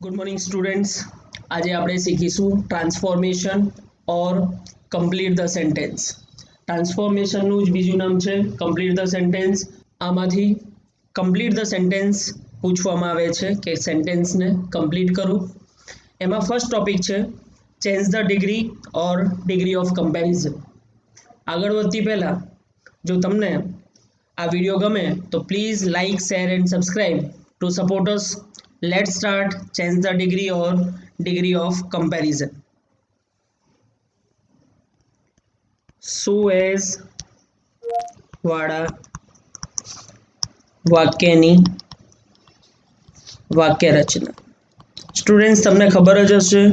Good morning students. आज આપણે શીખીશું transformation or complete the sentence. ટ્રાન્સફોર્મેશનનું જ બીજું નામ છે કમ્પ્લીટ ધ સેન્ટેન્સ। આમાંથી કમ્પ્લીટ ધ સેન્ટેન્સ પૂછવામાં આવે છે કે સેન્ટેન્સને કમ્પ્લીટ કરો। એમાં ફર્સ્ટ ટોપિક છે change the degree or degree of comparison. આગળ વધતી પહેલાં જો તમને આ વિડીયો ગમે તો please like share and subscribe to support us. Let's start change the degree or degree of comparison. સુએઝ વાળા વાક્યની વાક્ય રચના। સ્ટુડન્ટ્સ તમને ખબર જ હશે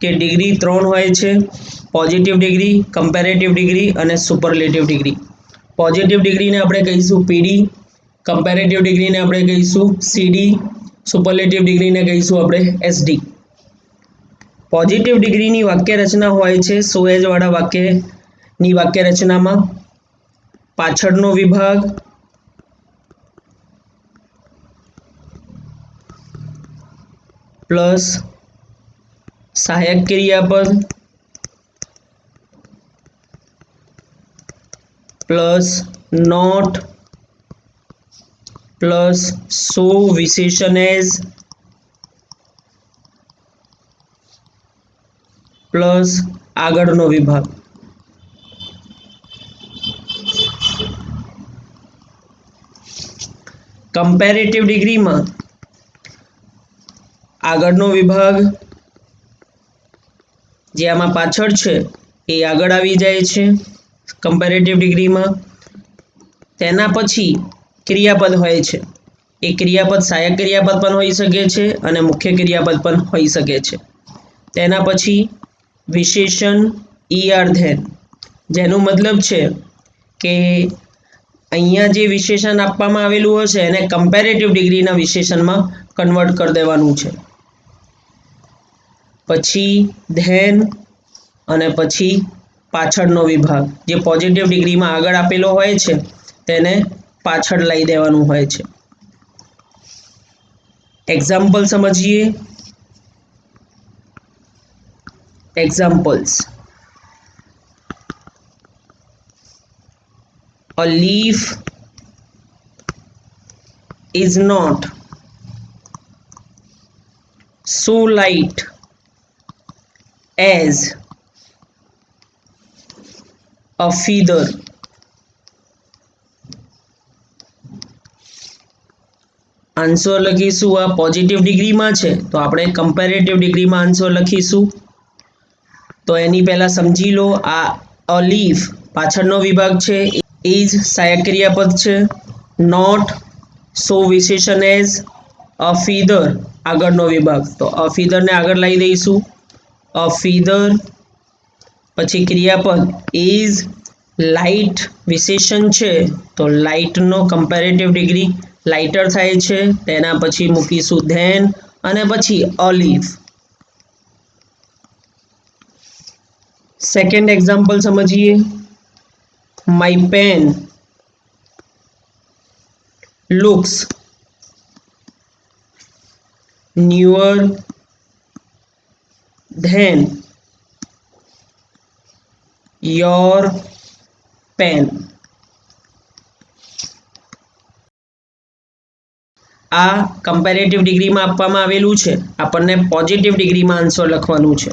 કે ડિગ્રી 3 હોય છે, પોઝિટિવ ડિગ્રી, કમ્પેરેટિવ ડિગ્રી અને સુપરલેટિવ ડિગ્રી। પોઝિટિવ ડિગ્રીને આપણે કહીશું પીડી, કમ્પેરેટિવ ડિગ્રીને આપણે કહીશું સીડી, સુપરલેટિવ ડિગ્રીને કહીશું આપણે એસડી। પોઝિટિવ ડિગ્રીની વાક્ય રચના હોય છે સુએઝવાળા વાક્યની વાક્ય રચનામાં પાછળનો વિભાગ પ્લસ સહાયક ક્રિયાપદ પ્લસ નોટ प्लस सो विशेषण एज प्लस आगळनो विभाग। कम्पेरेटिव डिग्री में आगळनो विभाग जे आमां पाछळ छे ए आगळ आवी जाय छे। कम्पेरेटिव डिग्री में तेना पछी क्रियापद होय छे। ए क्रियापद सहायक क्रियापद पण होई सके छे अने मुख्य क्रियापद पण होई सके छे। तेना पछी विशेषण ईआर धेन, जेनो मतलब छे के अहींया जे विशेषण आपवामां आवेलुं हशे एने कम्पेरेटिव डिग्रीना विशेषणमां कन्वर्ट कर देवानुं छे। पछी धेन अने पछी पाछळनो विभाग जे पॉजिटिव डिग्रीमां आगळ आपेलो होय छे तेने पाछळ लई देवानुं होय छे। एग्जाम्पल समझिए। Examples A leaf is not so light as a feather answer लखीशू। आ पॉजिटिव डिग्री में है तो आपणे कम्पेरेटिव डिग्री में आंसर लखीशू। तो एनी पहला समझी लो आ अ लीफ पाछळनो विभाग छे, इज सहायक क्रियापद छे, नॉट सो विशेषण एज, अ फीदर आगळनो विभाग तो अ फीदर ने आगळ लाई दईशू। अ फीदर पछी क्रियापद इज लाइट विशेषण छे तो लाइट नो कम्पेरेटिव डिग्री लाइटर थाय छे। तेना पछी मूकीशू धेन अने पछी अ लीफ। सेकेंड एग्जाम्पल समझिए। My pen looks newer than your pen. आ कम्पेरेटिव डिग्री में आपवामां आवेलुं छे, आपणने पॉजिटिव डिग्री में आंसर लखवानुं छे।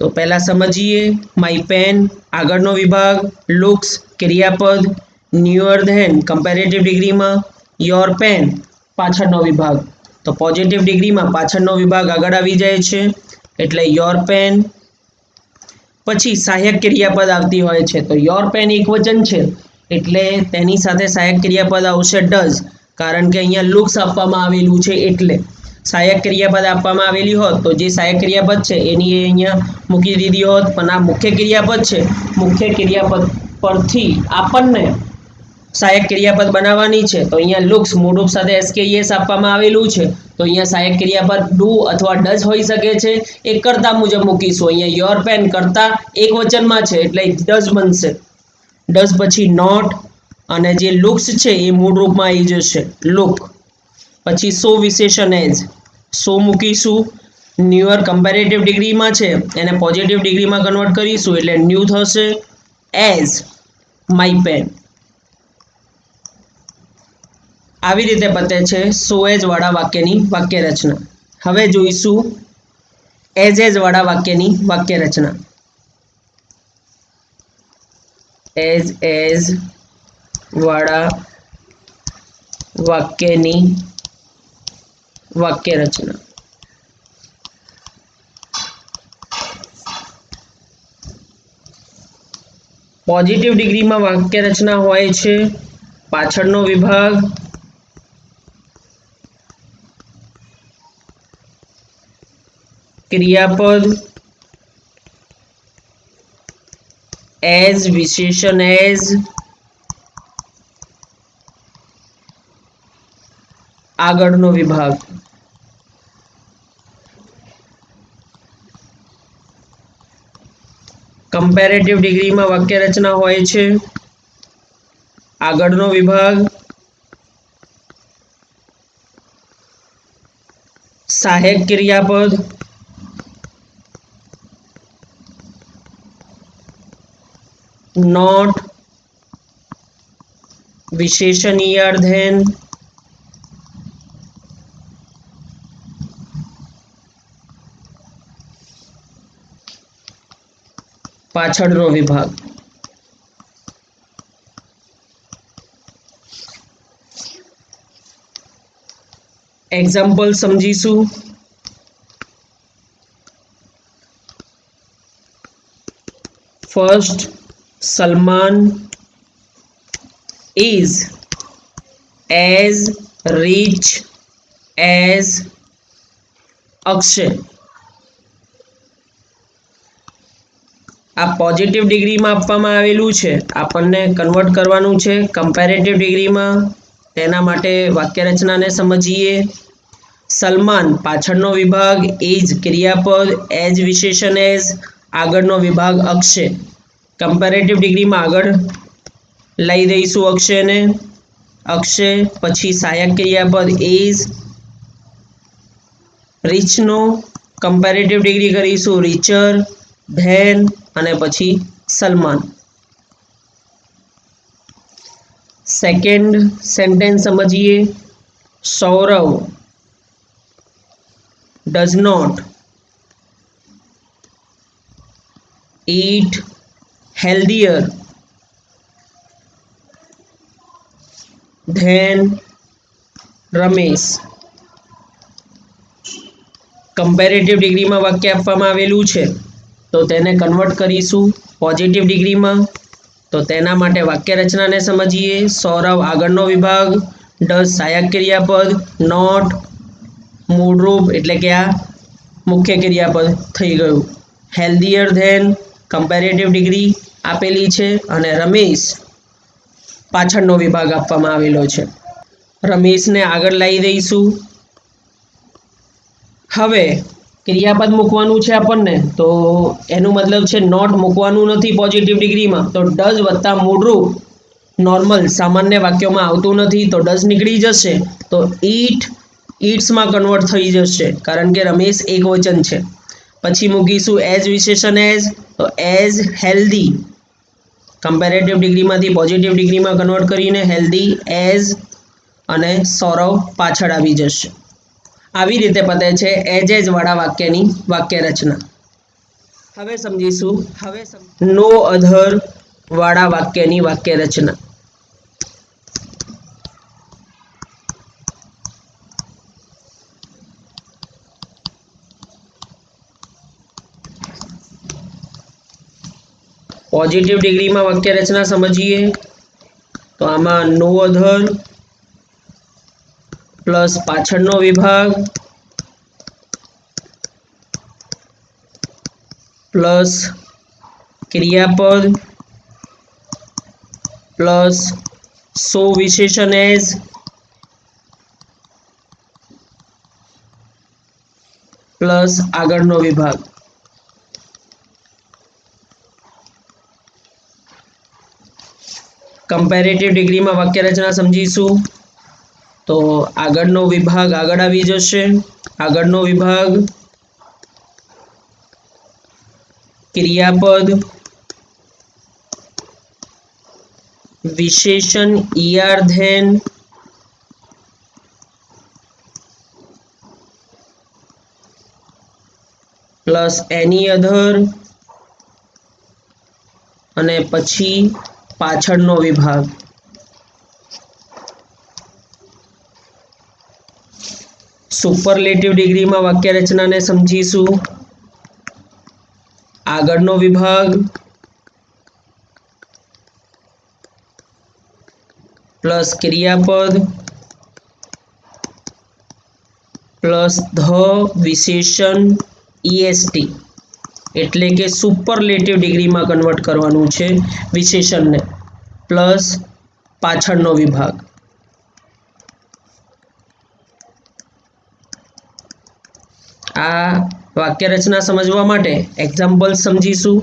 तो पहला समझिए। माय पेन आगळनो विभाग, लुक्स क्रियापद, न्यूअर धेन कम्पेरेटिव डिग्री में, योर पेन पाछळनो विभाग। तो पॉजिटिव डिग्री में पाछळनो विभाग आगळ आवी जाय छे एटले योर पेन। पछी सहायक क्रियापद आवती होय छे तो योर पेन एकवचन छे एटले तेनी साथे सहायक क्रियापद आवशे डज, कारण के अहींया लुक्स आपवामां आवेलुं छे एटले। सहायक क्रियापद आपवामां आवेली होत तो जे सहायक क्रियापद छे एनी अहींया मूकी दीधी होत, पण आ मुख्य क्रियापद छे, मुख्य क्रियापद परथी आपणने सहायक क्रियापद बनाववानी छे तो अहींया लुक्स मूळरूप साथे एसकेईएस आपवामां आवेलुं छे तो अहींया सहायक क्रियापद डू अथवा डज होई सके छे। ए कर्ता मुजब मूकीशुं। अहींया योर पेन कर्ता एकवचनमां छे एटले डज बनशे। डज पछी नॉट અને જે લુક્સ છે એ મૂળ રૂપમાં આવી જશે લુક। પછી સો વિશેષણ એઝ, સો મૂકીશું, ન્યુઅર કમ્પેરેટિવ ડિગ્રીમાં છે એને પોઝિટિવ ડિગ્રીમાં કન્વર્ટ કરીશું એટલે ન્યૂ થશે એઝ માય પેન. આવી રીતે પતે છે સો એઝ વાળા વાક્યની વાક્ય રચના. હવે જોઈશું એઝ વાળા વાક્યની વાક્ય રચના. એઝ વાળા વાક્યની વાક્ય રચના. પોઝિટિવ ડિગ્રીમાં વાક્ય રચના હોય છે પાછળનો વિભાગ, ક્રિયાપદ, એઝ વિશેષણ એઝ, આગળનો વિભાગ. કમ્પેરેટિવ ડિગ્રીમાં વાક્ય રચના હોય છે આગળનો વિભાગ, સહાયક ક્રિયાપદ, નોટ, વિશેષણીય અર્ધેન, પાછળનો વિભાગ. એક્ઝામ્પલ સમજીશું. First, Salman is as rich as Akshay. આ પોઝિટિવ ડિગ્રીમાં આપવામાં આવેલું છે, આપણને કન્વર્ટ કરવાનું છે કમ્પેરેટિવ ડિગ્રીમાં. તેના માટે વાક્ય રચનાને સમજીએ. સલમાન પાછળનો વિભાગ, ઇઝ ક્રિયાપદ, એઝ વિશેષણ એઝ, આગળનો વિભાગ અક્ષય. કમ્પેરેટિવ ડિગ્રીમાં આગળ લઈ દઈશું અક્ષયને, અક્ષય પછી સહાયક ક્રિયાપદ ઇઝ, રીચનો કમ્પેરેટિવ ડિગ્રી કરીશું રીચર, ધેન અને પછી સલમાન. સેકન્ડ સેન્ટેન્સ સમજીએ. Saurav does not eat healthier than Ramesh. Comparative ડિગ્રીમાં વાક્ય આપવામાં આવેલું છે તો તેને કન્વર્ટ કરીશું પોઝિટિવ ડિગ્રીમાં. તો તેના માટે વાક્ય રચનાને સમજીએ. સૌરવ આગળનો વિભાગ, ડઝ સહાયક ક્રિયાપદ, નોટ મૂળરૂપ એટલે કે આ મુખ્ય ક્રિયાપદ થઈ ગયું, હેલ્ધીયર ધેન કમ્પેરેટિવ ડિગ્રી આપેલી છે અને રમેશ પાછળનો વિભાગ આપવામાં આવેલો છે. રમેશને આગળ લાવી દઈશું. હવે ક્રિયાપદ મૂકવાનું છે આપણને, તો એનું મતલબ છે નોટ મૂકવાનું નથી પોઝિટિવ ડિગ્રીમાં. તો ડઝ વત્તા મૂળરૂપ નોર્મલ સામાન્ય વાક્યોમાં આવતું નથી તો ડઝ નીકળી જશે. તો ઈટ્સમાં કન્વર્ટ થઈ જશે કારણ કે રમેશ એક વચન છે. પછી મૂકીશું એઝ વિશેષણ એઝ, તો એઝ હેલ્ધી કમ્પેરેટિવ ડિગ્રીમાંથી પોઝિટિવ ડિગ્રીમાં કન્વર્ટ કરીને હેલ્ધી એઝ અને સૌરવ પાછળ આવી જશે. આવી રીતે પતે છે એઝ વાળા વાક્યની વાક્ય રચના. હવે સમજીશું નો અધર વાળા વાક્યની વાક્ય રચના. પોઝિટિવ ડિગ્રીમાં વાક્ય રચના સમજીએ તો આમાં નો અધર પ્લસ પાછળનો વિભાગ પ્લસ ક્રિયાપદ પ્લસ સો વિશેષણ એઝ પ્લસ આગળનો વિભાગ. કમ્પેરેટિવ ડિગ્રીમાં વાક્ય રચના સમજીશું. तो આગળનો વિભાગ આગળ આવી જશે. આગળનો વિભાગ ક્રિયાપદ વિશેષણ ER ધેન પ્લસ એની અધર અને પછી પાછળનો વિભાગ. સુપરલેટિવ ડિગ્રીમાં વાક્ય રચનાને સમજીશું. આગળનો વિભાગ પ્લસ ક્રિયાપદ પ્લસ ધ વિશેષણ EST એટલે કે સુપરલેટિવ ડિગ્રીમાં કન્વર્ટ કરવાનું છે વિશેષણને, પ્લસ પાછળનો વિભાગ. આ વાક્ય રચના સમજવા માટે એક્ઝામ્પલ્સ સમજીશું.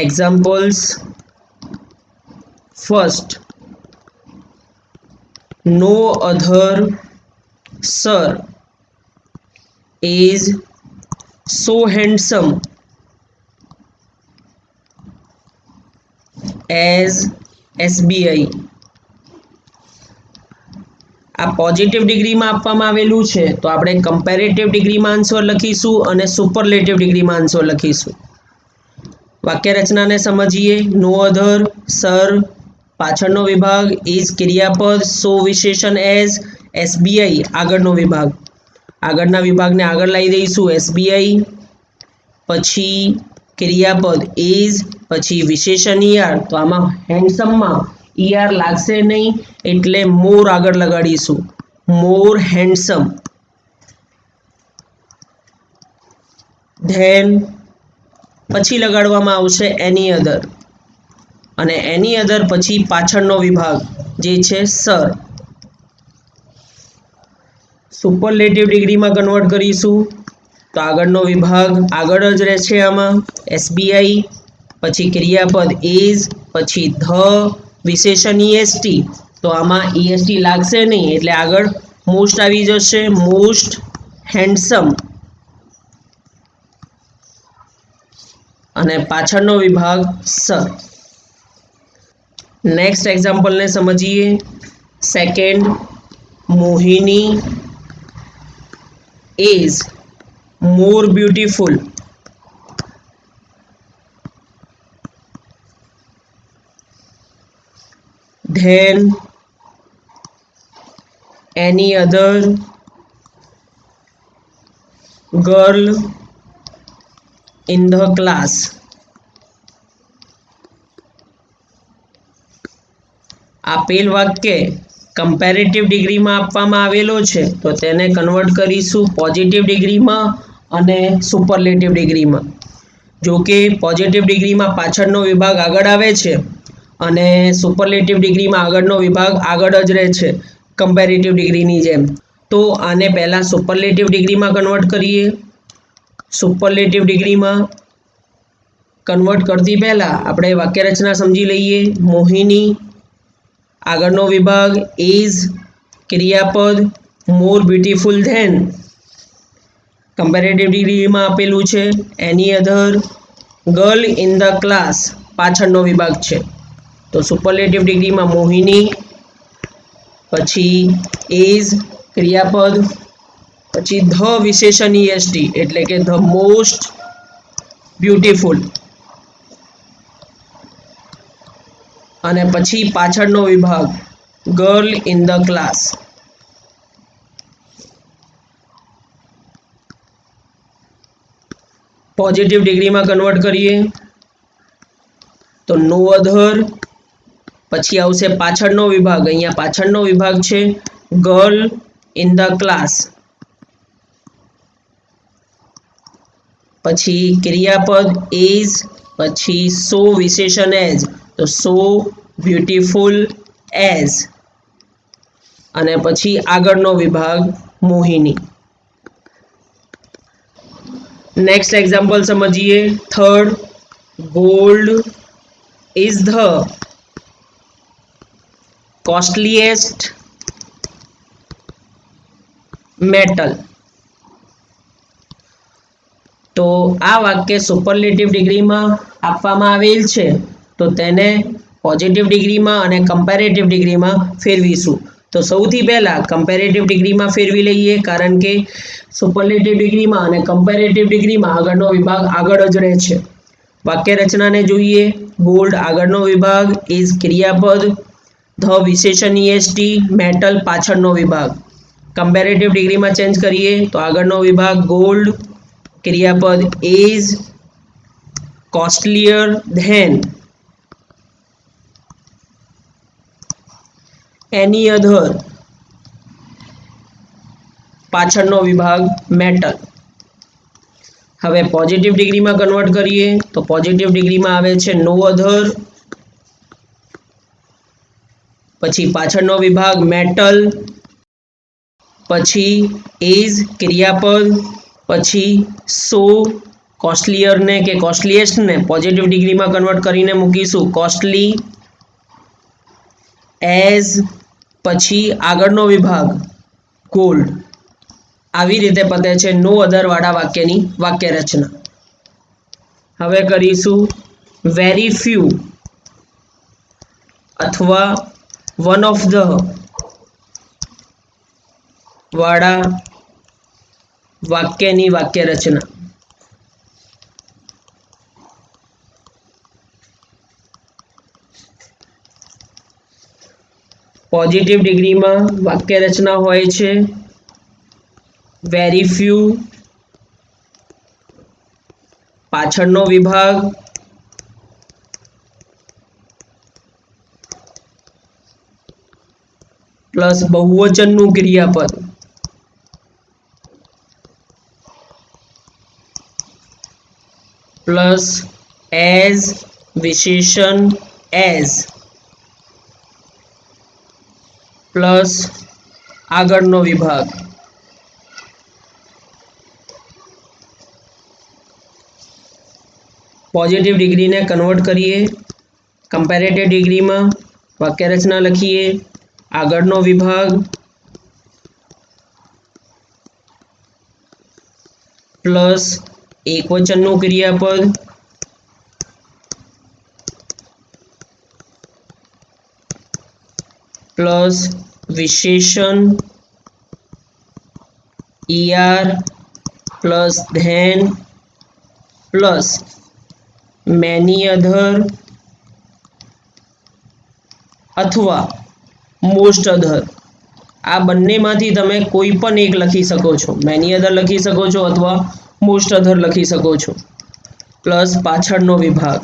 Examples first, no other sir is so handsome as SBI. આ પોઝિટિવ ડિગ્રીમાં આપવામાં આવેલું છે તો આપણે કમ્પેરેટિવ ડિગ્રીમાં આન્સર લખીશું અને સુપરલેટિવ ડિગ્રીમાં આન્સર લખીશું. વાક્ય રચનાને સમજીએ. નો અધર સર, પાછળનો વિભાગ ઇઝ ક્રિયાપદ, સો વિશેષણ એઝ, SBI આગળનો વિભાગ. આગળના વિભાગને આગળ લાવી દઈશું SBI, પછી ક્રિયાપદ ઇઝ, પછી વિશેષણ ER. તો આમાં હેન્ડસમમાં ER લાગશે નહીં એટલે મોર આગળ લગાડીશું, મોર હેન્ડસમ. ધેન પછી લગાડવામાં આવશે એની અધર, અને એની અધર પછી પાછળનો વિભાગ જે છે સર. સુપરલેટિવ ડિગ્રીમાં કન્વર્ટ કરીશું તો આગળનો વિભાગ આગળ જ રહેશે આમાં, SBI, પછી ક્રિયાપદ ઇઝ, પછી ધ વિશેષણ EST. તો આમાં EST લાગશે નહીં એટલે આગળ મોસ્ટ આવી જશે, મોસ્ટ હેન્ડસમ. અને પાછળનો વિભાગ સર. નેક્સ્ટ એક્ઝામ્પલને સમજીએ. Second, Mohini is more beautiful than any other girl in the class. આપેલ વાક્ય કમ્પેરેટિવ ડિગ્રીમાં આપવામાં આવેલો છે તો તેને કન્વર્ટ કરીશું પોઝિટિવ ડિગ્રીમાં અને સુપરલેટિવ ડિગ્રીમાં. જો કે પોઝિટિવ ડિગ્રીમાં પાછળનો વિભાગ આગળ આવે છે અને સુપરલેટિવ ડિગ્રીમાં આગળનો વિભાગ આગળ જ રહે છે કમ્પેરેટિવ ડિગ્રીની જેમ. તો આને પહેલાં સુપરલેટિવ ડિગ્રીમાં કન્વર્ટ કરીએ. સુપરલેટિવ ડિગ્રીમાં કન્વર્ટ કરતી પહેલાં આપણે વાક્ય રચના સમજી લઈએ. મોહિની, આગળનો વિભાગ ઇઝ, ક્રિયાપદ મોર બ્યુટીફુલ ધેન, કમ્પેરેટિવ ડિગ્રીમાં આપેલું છે એની અધર, ગર્લ ઇન ધ ક્લાસ પાછળનો વિભાગ છે. તો સુપરલેટિવ ડિગ્રીમાં મોહિની, પછી ઇઝ ક્રિયાપદ, પછી ધ વિશેષણ EST એટલે કે ધ મોસ્ટ બ્યુટીફુલ, અને પછી પાછળનો વિભાગ girl in the class. Positive ડિગ્રીમાં કન્વર્ટ કરીએ તો નો અધર, પછી આવશે પાછળનો વિભાગ, અહીંયા પાછળનો વિભાગ છે ગર્લ ઇન ધ ક્લાસ, પછી ક્રિયાપદ ઇઝ, પછી સો વિશેષણ એઝ, તો સો બ્યુટીફુલ એઝ, અને પછી આગળનો વિભાગ મોહિની. નેક્સ્ટ એક્ઝામ્પલ સમજીએ. Third, gold is the costliest metal. તો આ વાક્ય સુપરલેટિવ ડિગ્રીમાં આપવામાં આવેલ છે, તો તેને પોઝિટિવ ડિગ્રીમાં અને કમ્પેરેટિવ ડિગ્રીમાં ફેરવીશું. તો સૌથી પહેલાં કમ્પેરેટિવ ડિગ્રીમાં ફેરવી લઈએ, કારણ કે સુપરલેટિવ ડિગ્રીમાં અને કમ્પેરેટિવ ડિગ્રીમાં આગળનો વિભાગ આગળ જ રહે છે. વાક્ય રચનાને જોઈએ. ગોલ્ડ આગળનો વિભાગ, ઇઝ ક્રિયાપદ, ધ વિશેષણ EST, મેટલ પાછળનો વિભાગ. કમ્પેરેટિવ ડિગ્રીમાં ચેન્જ કરીએ તો આગળનો વિભાગ ગોલ્ડ, ક્રિયાપદ ઇઝ, કોસ્ટલીયર ધેન, એની અધર, પાછળનો વિભાગ મેટલ. હવે પોઝિટિવ ડિગ્રીમાં કન્વર્ટ કરીએ તો પોઝિટિવ ડિગ્રીમાં આવે છે નો અધર, પછી પાછળનો વિભાગ મેટલ, પછી ઇઝ ક્રિયાપદ, પછી સો કોસ્ટલીયરને કે કોસ્ટલીએસ્ટને પોઝિટિવ ડિગ્રીમાં કન્વર્ટ કરીને મૂકીશું કોસ્ટલી, એઝ, પછી આગળનો વિભાગ ગોલ્ડ. આવી રીતે પતે છે નો અધર વાળા વાક્યની વાક્ય રચના. હવે કરીશું વેરી ફ્યુ અથવા વન ઓફ ધ વાળા વાક્યની વાક્ય રચના. પોઝિટિવ ડિગ્રીમાં વાક્ય રચના હોય છે વેરી ફ્યુ, પાછળનો વિભાગ પ્લસ બહુવચનનું ક્રિયાપદ પ્લસ એઝ વિશેષણ એઝ પ્લસ આગળનો વિભાગ. પોઝિટિવ ડિગ્રીને કન્વર્ટ કરીએ કમ્પેરેટિવ ડિગ્રીમાં, વાક્ય રચના લખીએ. આગળનો વિભાગ પ્લસ એકવચનનું ક્રિયાપદ પ્લસ વિશેષણ ER plus than plus many other અથવા મોસ્ટ અધર. આ બંનેમાંથી તમે કોઈ પણ એક લખી શકો છો. મેની અધર લખી શકો છો અથવા મોસ્ટ અધર લખી શકો છો. પ્લસ પાછળનો વિભાગ.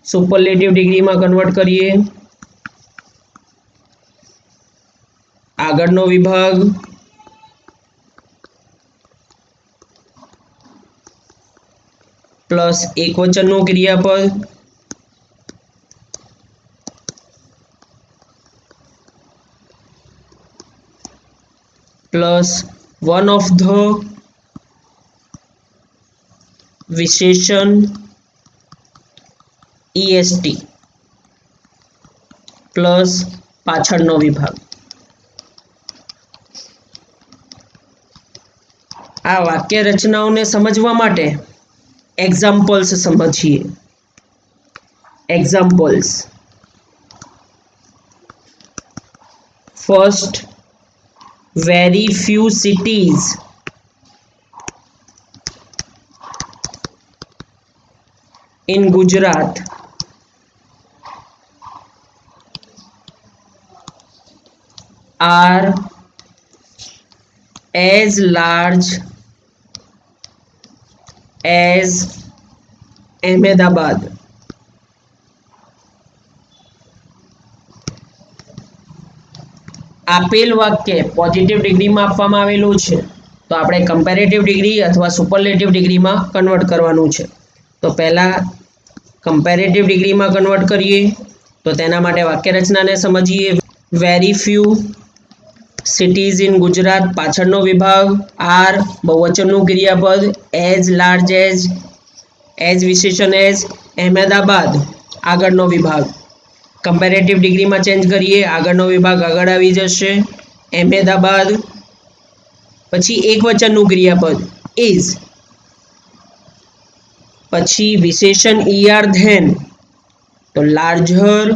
સુપરલેટિવ ડિગ્રીમાં કન્વર્ટ કરીએ આગળનો વિભાગ પ્લસ એકવચનનું ક્રિયાપદ પ્લસ વન ઓફ ધ વિશેષણ EST પ્લસ પાછળનો વિભાગ. આ વાક્ય રચનાઓને સમજવા માટે એક્ઝામ્પલ્સ સમજીએ. Examples. First, very few cities in Gujarat are as large as Ahmedabad. આપેલ વાક્ય પોઝિટિવ ડિગ્રીમાં આપવામાં આવેલું છે, તો આપણે કમ્પેરેટિવ ડિગ્રી અથવા સુપરલેટિવ ડિગ્રીમાં કન્વર્ટ કરવાનું છે. તો પહેલાં કમ્પેરેટિવ ડિગ્રીમાં કન્વર્ટ કરીએ તો તેના માટે વાક્ય રચનાને સમજીએ. Very few cities in Gujarat પાછળનો વિભાગ આર બહુવચનનું ક્રિયાપદ એઝ લાર્જ એઝ વિશેષણ એઝ અહેમદાબાદ આગળનો વિભાગ. કમ્પેરેટિવ ડિગ્રીમાં ચેન્જ કરીએ, આગળનો વિભાગ આગળ આવી જશે અહેમદાબાદ. પછી એકવચનનું ક્રિયાપદ ઇઝ, પછી વિશેષણ ઈઆર ધેન, તો લાર્જર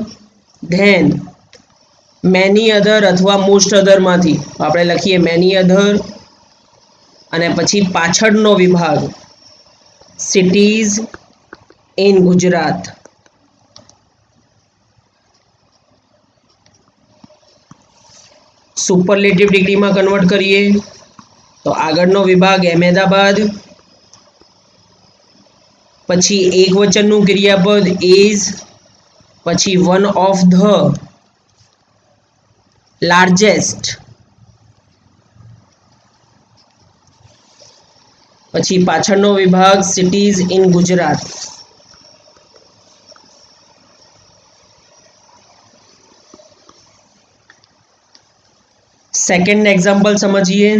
ધેન, મેની અધર અથવા મોસ્ટ અધરમાંથી આપણે લખીએ મેની અધર. અને પછી પાછળનો વિભાગ સિટીઝ ઇન ગુજરાત. સુપરલેટિવ ડિગ્રીમાં કન્વર્ટ કરીએ તો આગળનો વિભાગ અહેમદાબાદ, પછી એકવચનનું ક્રિયાપદ ઇઝ, પછી વન ઓફ ધ, લાર્જેસ્ટ, પછી પાછળનો વિભાગ cities in Gujarat. Second example સમજીએ.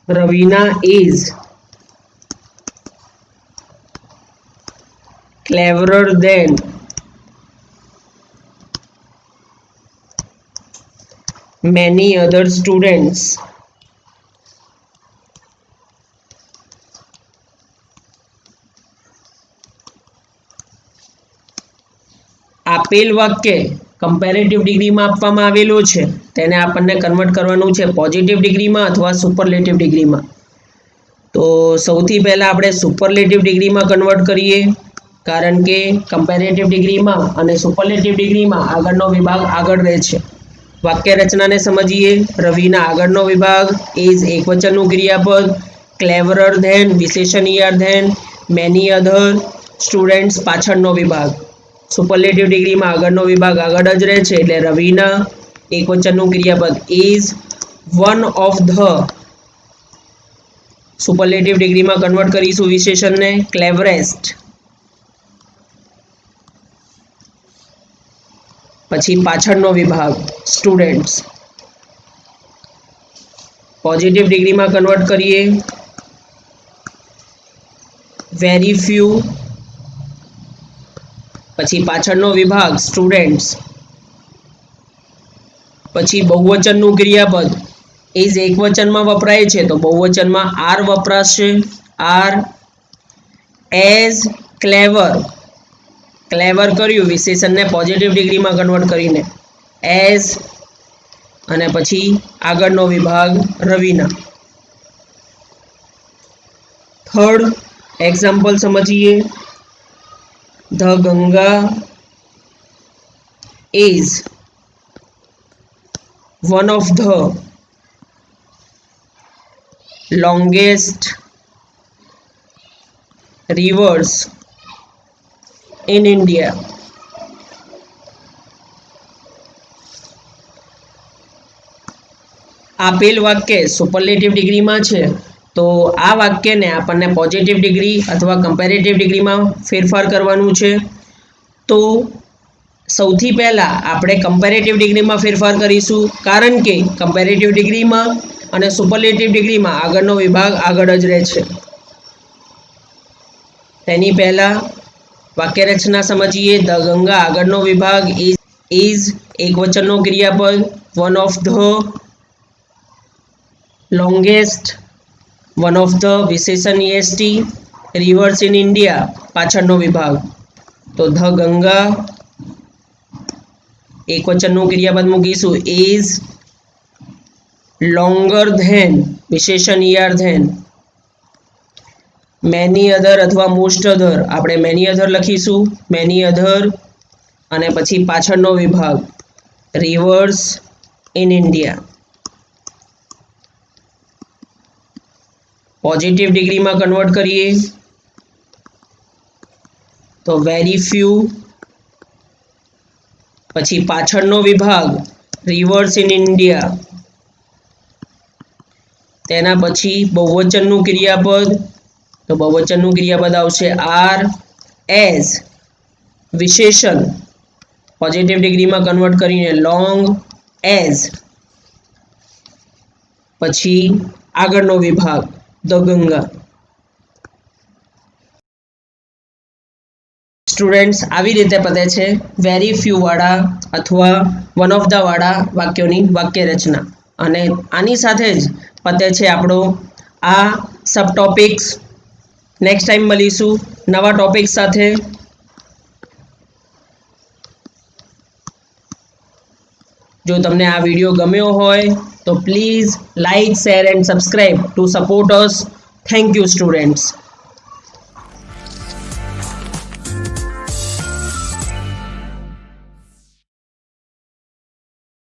Raveena is cleverer than many other students. આપેલ વાક્ય કમ્પેરેટિવ ડિગ્રીમાં આપવામાં આવેલું છે, તેને આપણને કન્વર્ટ કરવાનું છે પોઝિટિવ ડિગ્રીમાં અથવા સુપરલેટિવ ડિગ્રીમાં. તો સૌથી પહેલાં આપણે સુપરલેટિવ ડિગ્રીમાં કન્વર્ટ કરીએ, કારણ કે કમ્પેરેટિવ ડિગ્રીમાં અને સુપરલેટિવ ડિગ્રીમાં આગળનો વિભાગ આગળ રહે છે. વાક્ય રચનાને સમજીએ. રવિના આગળનો વિભાગ ઇઝ એકવચનનું ક્રિયાપદ, ક્લેવરર ધેન વિશેષણ ER than, many other students પાછળનો વિભાગ. સુપરલેટિવ ડિગ્રીમાં આગળનો વિભાગ આગળ જ રહે છે એટલે રવિના એકવચનનું ક્રિયાપદ is, one of the. Superlative ડિગ્રીમાં કન્વર્ટ કરીશું વિશેષણને ક્લેવરેસ્ટ. પછી પાછળનો વિભાગ સ્ટુડન્ટ્સ. પોઝિટિવ ડિગ્રીમાં કન્વર્ટ કરીએ વેરી ફ્યુ, પછી પાછળનો વિભાગ સ્ટુડન્ટ્સ. પછી બહુવચનનું ક્રિયાપદ ઇઝ એકવચનમાં વપરાય છે તો બહુવચનમાં આર વપરાશે, આર. એઝ ક્લેવર, ક્લેવર કર્યું વિશેષણને પોઝિટિવ ડિગ્રીમાં કન્વર્ટ કરીને એઝ, અને પછી આગળનો વિભાગ રવિના. થર્ડ એક્ઝામ્પલ સમજીએ. The Ganga is one of the longest rivers in India. આપેલ વાક્ય સુપરલેટિવ ડિગ્રીમાં છે તો આ વાક્યને આપણને પોઝિટિવ ડિગ્રી અથવા કમ્પેરેટિવ ડિગ્રીમાં ફેરફાર કરવાનું છે. તો સૌથી પહેલાં આપણે કમ્પેરેટિવ ડિગ્રીમાં ફેરફાર કરીશું, કારણ કે કમ્પેરેટિવ ડિગ્રીમાં અને સુપરલેટિવ ડિગ્રીમાં આગળનો વિભાગ આગળ જ રહે છે. તેની પહેલાં વાક્ય રચના સમજીએ. ધ ગંગા આગળનો વિભાગ ઇઝ એકવચનનો ક્રિયાપદ, one of the, longest, one of the વિશેષણ EST, રિવર્સ ઇન ઇન્ડિયા પાછળનો વિભાગ. તો ધ ગંગા એકવચનનું ક્રિયાપદ મૂકીશું ઇઝ, લોંગર ધેન વિશેષણ ER ધેન, મેની અધર અથવા મોસ્ટ અધર આપણે મેની અધર લખીશું, મેની અધર, અને પછી પાછળનો વિભાગ રિવર્સ ઇન ઇન્ડિયા. પોઝિટિવ ડિગ્રીમાં કન્વર્ટ કરીએ તો વેરી ફ્યુ, પછી પાછળનો વિભાગ રિવર્સ ઇન ઇન્ડિયા, તેના પછી બહુવચનનું ક્રિયાપદ, તો બહુવચનનું ક્રિયાપદ આવશે આર. એઝ વિશેષણ પોઝિટિવ ડિગ્રીમાં કન્વર્ટ કરીને લોંગ એઝ, પછી આગળનો વિભાગ ધ ગંગા. સ્ટુડન્ટ્સ આવી રીતે પતે છે વેરી ફ્યુ વાળા અથવા વન ઓફ ધ વાળા વાક્યોની વાક્ય રચના, અને આની સાથે જ પતે છે આપણો આ સબ ટોપિક્સ. નેક્સ્ટ ટાઈમ મળીશું નવા ટોપિક સાથે. જો તમને આ વિડીયો ગમ્યો હોય તો please like, share and subscribe two support us. Thank you students.